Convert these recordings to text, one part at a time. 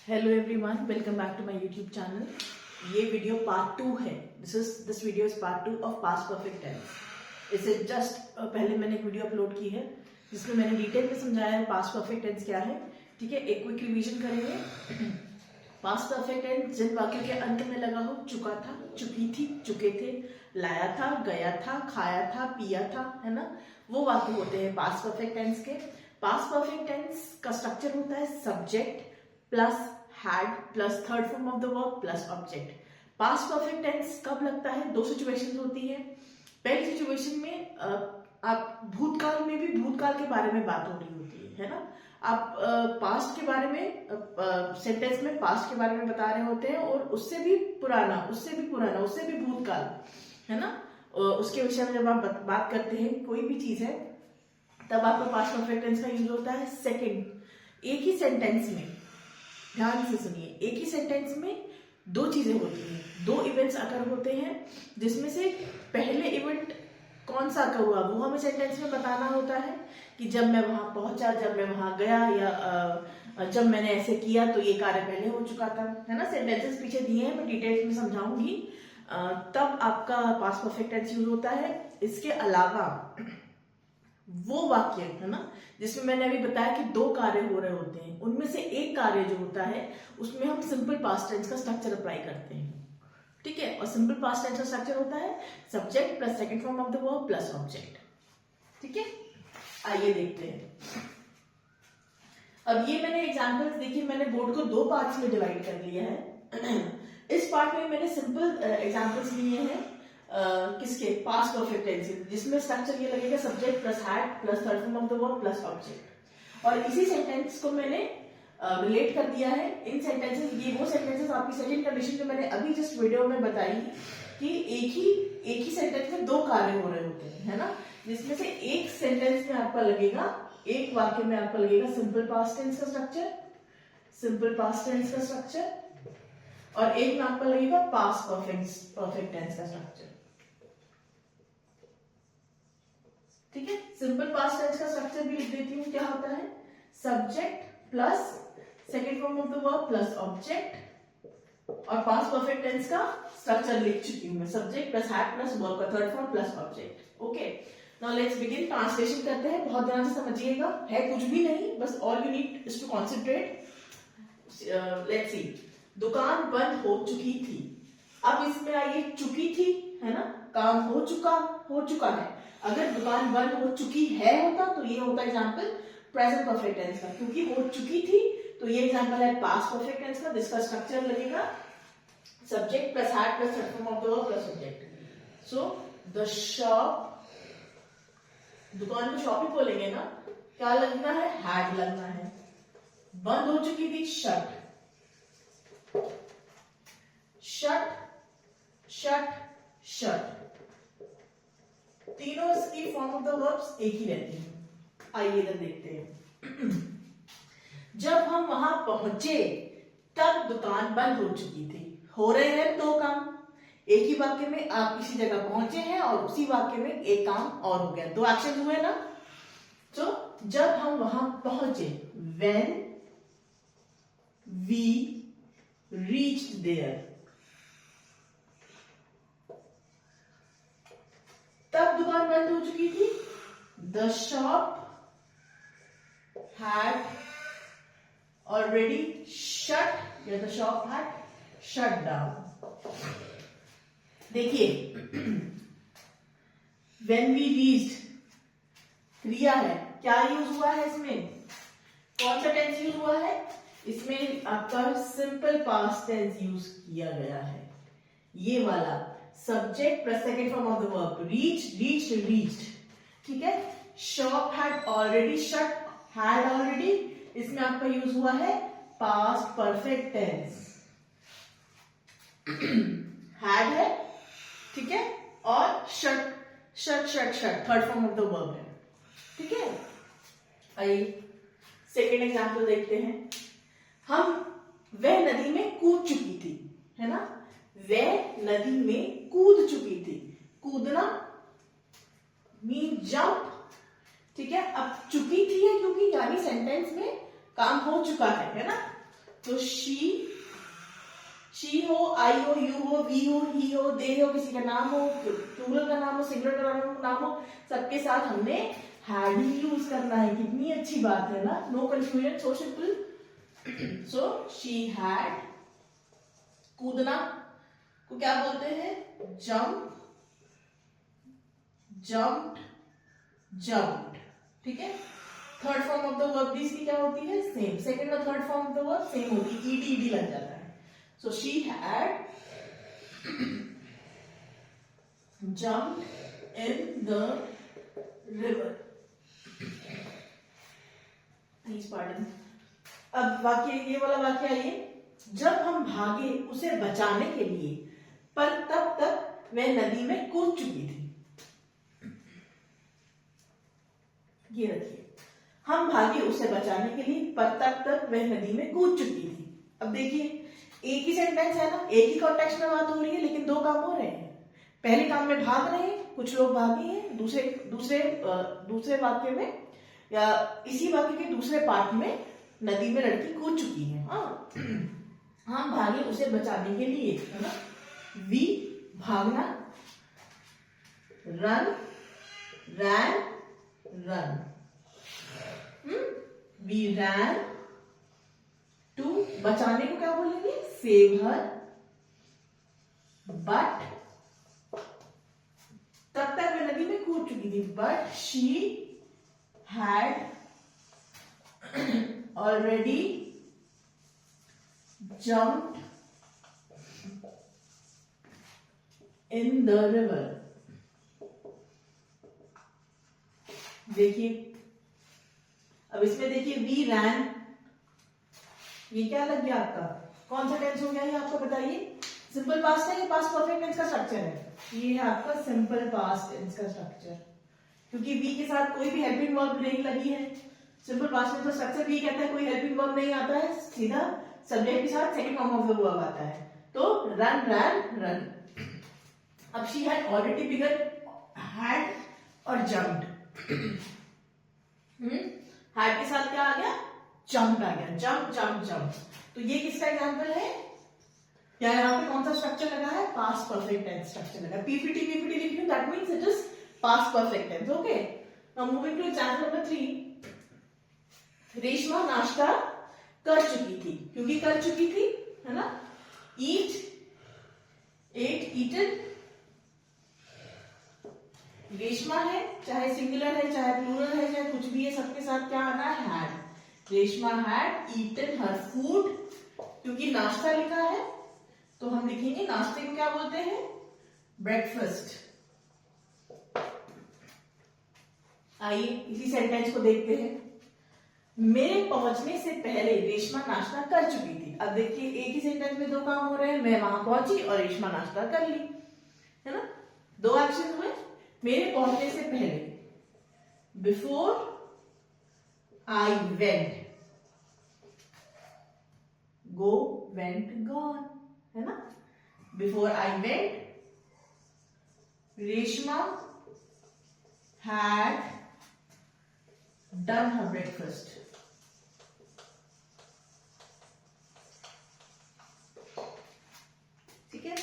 Hello everyone, welcome back to my YouTube channel. ये video part 2 है। This video is part 2 of past perfect tense. इसे just पहले मैंने एक video upload की है जिसमें मैंने डिटेल में समझाया है पास्ट परफेक्ट टेंस क्या है। ठीक है, एक क्विक रिवीजन करेंगे। पास्ट परफेक्ट टेंस जिन वाक्यों के अंत में लगा हो चुका था, चुकी थी, चुके थे, लाया था, गया था, खाया था, पिया था, है ना, वो वाक्य होते हैं पास्ट परफेक्ट टेंस के। पास्ट परफेक्ट टेंस का स्ट्रक्चर होता है subject plus had plus third form of the verb plus object. Past perfect tense कब लगता है? दो सिचुएशन होती है। पहली सिचुएशन में आप भूतकाल में भी भूतकाल के बारे में बात हो रही होती है ना। आप पास्ट के बारे में सेंटेंस में पास्ट के बारे में बता रहे होते हैं और उससे भी पुराना, उससे भी भूतकाल, है ना, उसके विषय में जब आप बात करते हैं कोई भी चीज है तब आपका पास्ट परफेक्ट टेंस का यूज होता है। सेकंड, एक ही सेंटेंस में, ध्यान से सुनिए, एक ही सेंटेंस में दो चीजें होती हैं, दो इवेंट्स अकर होते हैं जिसमें से पहले इवेंट कौन सा अकर हुआ वो हमें सेंटेंस में बताना होता है कि जब मैं वहां पहुंचा, जब मैं वहां गया, या जब मैंने ऐसे किया तो ये कार्य पहले हो चुका था, है ना। सेंटेंसेस पीछे दिए हैं, मैं डिटेल्स में समझाऊंगी, तब आपका पास्ट परफेक्ट टेंस यूज होता है। इसके अलावा वो वाक्य, है ना, जिसमें मैंने अभी बताया कि दो कार्य हो रहे होते हैं, उनमें से एक कार्य जो होता है उसमें हम सिंपल पास्ट टेंस का स्ट्रक्चर अप्लाई करते हैं। ठीक है, और सिंपल पास्ट टेंस का स्ट्रक्चर होता है subject plus second form of the verb plus object. ठीक है, आइए देखते हैं। अब ये मैंने एग्जांपल्स देखिए, मैंने बोर्ड को दो पार्ट्स में डिवाइड कर लिया है। इस पार्ट में मैंने सिंपल एग्जांपल्स लिए हैं किसके? पास्ट परफेक्ट टेंस, जिसमें स्ट्रक्चर ये लगेगा subject plus had plus third form of the verb plus object. और इसी सेंटेंस को मैंने रिलेट कर दिया है इन सेंटेंसेस। ये वो सेंटेंसेस आपकी सेकंड कंडीशन जो मैंने अभी जस्ट वीडियो में बताई कि एक ही सेंटेंस में दो कार्य हो रहे होते हैं, है ना, जिसमें से एक सेंटेंस में आपका लगेगा, एक वाक्य में आपका लगेगा सिंपल पास्ट टेंस का स्ट्रक्चर, और एक में आपका लगेगा पास्ट परफेक्ट टेंस का स्ट्रक्चर। ठीक है, सिंपल पास्ट टेंस का स्ट्रक्चर भी लिख देती हूँ। क्या होता है? Subject plus second form of the verb plus object. और पास्ट परफेक्ट टेंस का स्ट्रक्चर लिख चुकी हूँ मैं, subject plus had plus verb का third form plus object. Okay, now let's begin. Translation करते हैं, बहुत ध्यान से समझिएगा, है कुछ भी नहीं, बस all you need is to concentrate. Let's see, दुकान बंद हो चुकी थी। अब इसमें आइए, चुकी थी, है ना, काम हो चुका है। अगर दुकान बंद हो चुकी है होता तो ये होता एग्जांपल प्रेजेंट परफेक्ट टेंस का, क्योंकि हो चुकी थी तो ये एग्जांपल है पास्ट परफेक्ट टेंस का, जिसका स्ट्रक्चर लगेगा subject plus had plus third form of the verb plus object. So the shop, दुकान को शॉप ही बोलेंगे ना, क्या लगना है? हैड लगना है। बंद हो चुकी थी, शट तीनों इसकी फॉर्म ऑफ द वर्ब्स एक ही रहती है। आइए इधर देखते हैं। जब हम वहां पहुंचे तब दुकान बंद हो चुकी थी। हो रहे हैं दो काम, एक ही वाक्य में आप किसी जगह पहुंचे हैं और उसी वाक्य में एक काम और हो गया, दो एक्शन हुए ना। तो जब हम वहां पहुंचे, when we reached there, तब दुकान बंद हो चुकी थी। The shop had already shut, या the shop had shut down। देखिए, when we reached क्रिया है, क्या यूज हुआ है इसमें? कौन सा टेंस यूज हुआ है? इसमें आपका सिंपल पास्ट टेंस यूज किया गया है, ये वाला subject plus second form of the verb, reached. ठीक है, shop had already shut, had already, इसमें आपका यूज हुआ है पास्ट परफेक्ट टेंस। हैड है, ठीक है, और shut third form of the verb है। ठीक है, आइए सेकेंड एग्जाम्पल देखते हैं। वह नदी में कूद चुकी थी, है ना, वह नदी में कूद चुकी थी। कूदना मीन जंप। ठीक है, अब चुकी थी है क्योंकि यानी सेंटेंस में काम हो चुका है ना। तो शी हो, आई हो, यू हो, वी हो, ही हो, दे हो, किसी का नाम हो, प्लूरल का नाम हो, सिंगुलर का नाम हो, सबके साथ हमने हैड ही यूज करना है। कितनी अच्छी बात है ना, no confusion, so simple. So she had, कूदना को क्या बोलते हैं? Jump, jumped, jumped. ठीक है। Third form of the verb भी इसकी क्या होती है? सेम। सेकंड और third form of the verb same होती है, ईडी ईडी लग जाता है। So she had jumped in the river. Please pardon. अब वाक्य, ये वाला वाक्य आइए, जब हम भागे उसे बचाने के लिए, पर तब तक वह नदी में कूद चुकी थी। ये रखिए, हम भागे उसे बचाने के लिए, पर तब तक वह नदी में कूद चुकी थी। अब देखिए, एक ही सेंटेंस है ना, एक ही कॉन्टेक्स्ट में बात हो रही है, लेकिन दो काम हो रहे हैं। पहले काम में भाग रहे हैं, कुछ लोग भागे हैं, दूसरे वाक्य में या इसी वाक्य के दूसरे पार्ट में नदी में लड़की कूद चुकी है। हाँ, हम भागे उसे बचाने के लिए, है ना। वी भागना, run, ran, run. We ran to, बचाने को क्या बोलेंगे? सेव हर, बट तब तक वह नदी में कूद चुकी थी, but she had already jumped in the river. देखिए, अब इसमें देखिए, वी रैन, ये क्या लग गया आपका? कौन सा टेंस हो गया ये आपको बताइए? सिंपल पास्ट है या पास्ट परफेक्ट टेंस का स्ट्रक्चर है? ये है आपका सिंपल पास्ट टेंस का स्ट्रक्चर, क्योंकि वी के साथ कोई भी हेल्पिंग वर्ब नहीं लगी है। सिंपल पास्ट में तो स्ट्रक्चर वी कहता है, कोई हेल्पिंग वर्ब नहीं आता है, सीधा सब्जेक्ट के साथ second form of the verb आता है। तो रन, रैन, रन। अब she had already begun, had और जम्प्ड। हैड के साथ क्या आ गया? जंप आ गया, जंप, जंप, जंप। तो ये किसका एग्जांपल है? या यहाँ पे कौन सा स्ट्रक्चर लगा है? पास्ट परफेक्ट टेंस स्ट्रक्चर लगा। पीपीटी लिख लो, that means it is past perfect tense. Okay, now moving to example number 3। Reshma नाश्ता कर चुकी थी, क्योंकि कर चुकी थी, है ना। ईट, एट, ईटन। रेशमा है, चाहे सिंगुलर है, चाहे प्लूरल है, चाहे कुछ भी है, सबके साथ क्या आना है? Had. Reshma had eaten her food, क्योंकि नाश्ता लिखा है तो हम लिखेंगे नाश्ते को क्या बोलते हैं? ब्रेकफास्ट। आइए इसी सेंटेंस को देखते हैं। मेरे पहुंचने से पहले रेशमा नाश्ता कर चुकी थी। अब देखिए, एक ही सेंटेंस में दो काम हो रहे हैं, मैं वहां पहुंची और रेशमा नाश्ता कर ली, है ना। दो एक्शन हुए। मेरे पहुंचने से पहले, before I went, go, went, gone, है ना। Before I went, Reshma had done her breakfast. ठीक है।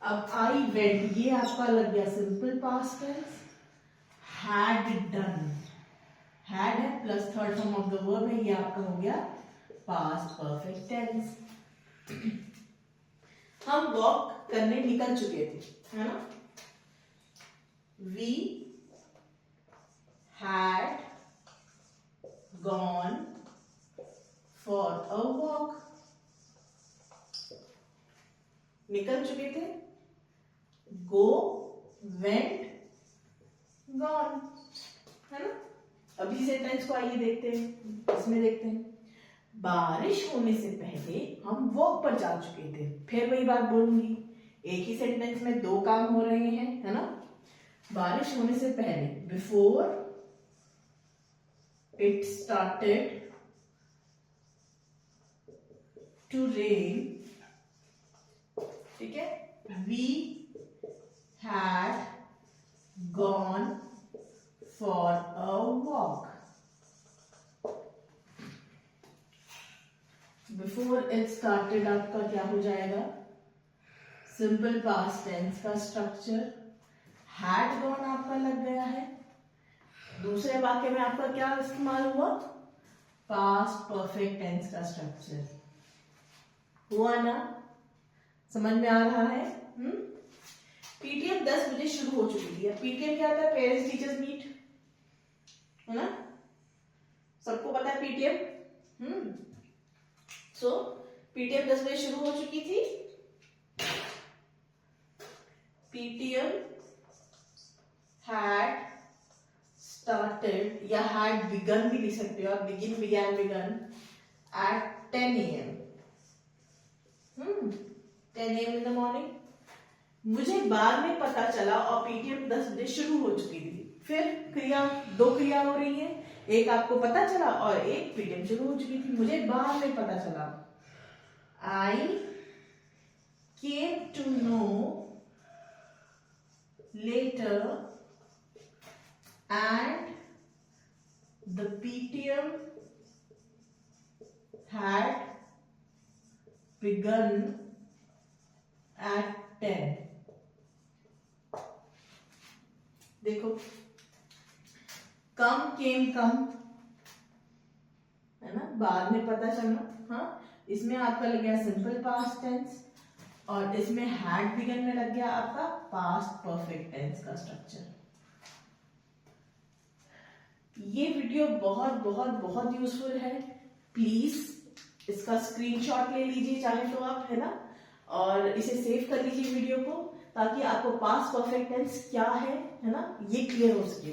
अब आई वेंट, ये आपका लग गया simple past tense. Had done, had है plus third form of the verb है, ये आपका हो गया पास्ट परफेक्ट टेंस। हम वॉक करने निकल चुके थे, है ना। We had gone for a walk, निकल चुके थे, गो, वेंट, गॉन, है ना। अभी सेंटेंस को आइए देखते हैं, इसमें देखते हैं। बारिश होने से पहले हम वॉक पर जा चुके थे। फिर वही बात बोलूंगी, एक ही सेंटेंस में दो काम हो रहे हैं, है ना। बारिश होने से पहले, before it started to rain, ठीक है, we had gone for a walk. Before it started आपका क्या हो जाएगा, सिंपल पास्ट टेंस का स्ट्रक्चर, हैड गॉन आपका लग गया है। दूसरे वाक्य में आपका क्या इस्तेमाल हुआ, पास्ट परफेक्ट टेंस का स्ट्रक्चर। हुआ ना, समझ में आ रहा है? पीटीएम 10 बजे शुरू हो चुकी थी। पीटीएम क्या होता है, पेरेंट्स टीचर्स मीट, है ना, सबको पता है पीटीएम। सो पीटीएम 10 बजे शुरू हो चुकी थी। पीटीएम हैड स्टार्टेड या हैड बिगन भी लिख सकते हो आप, begin, began, begun at 10 AM। 10 AM in the morning. मुझे बाद में पता चला और पीटीएम 10 बजे शुरू हो चुकी थी। फिर क्रिया, दो क्रिया हो रही है, एक आपको पता चला और एक पीटीएम शुरू हो चुकी थी। मुझे बाद में पता चला, I came to know later and the PTM had begun at 10। देखो, कम केम कम, है ना, बाद में पता चलना। हाँ, इसमें आपका लग गया सिंपल पास्ट टेंस और इसमें हैड बिगन में लग गया आपका पास्ट परफेक्ट टेंस का स्ट्रक्चर। ये वीडियो बहुत बहुत बहुत यूजफुल है। प्लीज इसका स्क्रीनशॉट ले लीजिए चाहे तो आप, है ना, और इसे सेव कर लीजिए वीडियो को, ताकि आपको पास्ट परफेक्ट टेंस क्या है ना, ये क्लियर हो सके।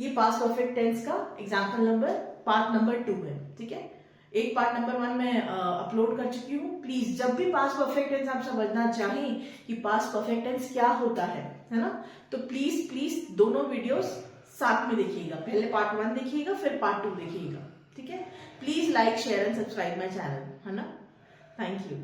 ये पास्ट परफेक्ट टेंस का एग्जाम्पल नंबर पार्ट नंबर 2 है, ठीक है। एक पार्ट नंबर 1 में अपलोड कर चुकी हूँ। प्लीज जब भी पास्ट परफेक्ट टेंस आप समझना चाहें कि पास्ट परफेक्ट टेंस क्या होता है ना, तो प्लीज प्लीज दोनों वीडियोस साथ में देखिएगा। पहले पार्ट 1 देखिएगा, फिर पार्ट 2 देखिएगा, ठीक है। Please like, share and subscribe my channel, है ना। Thank you.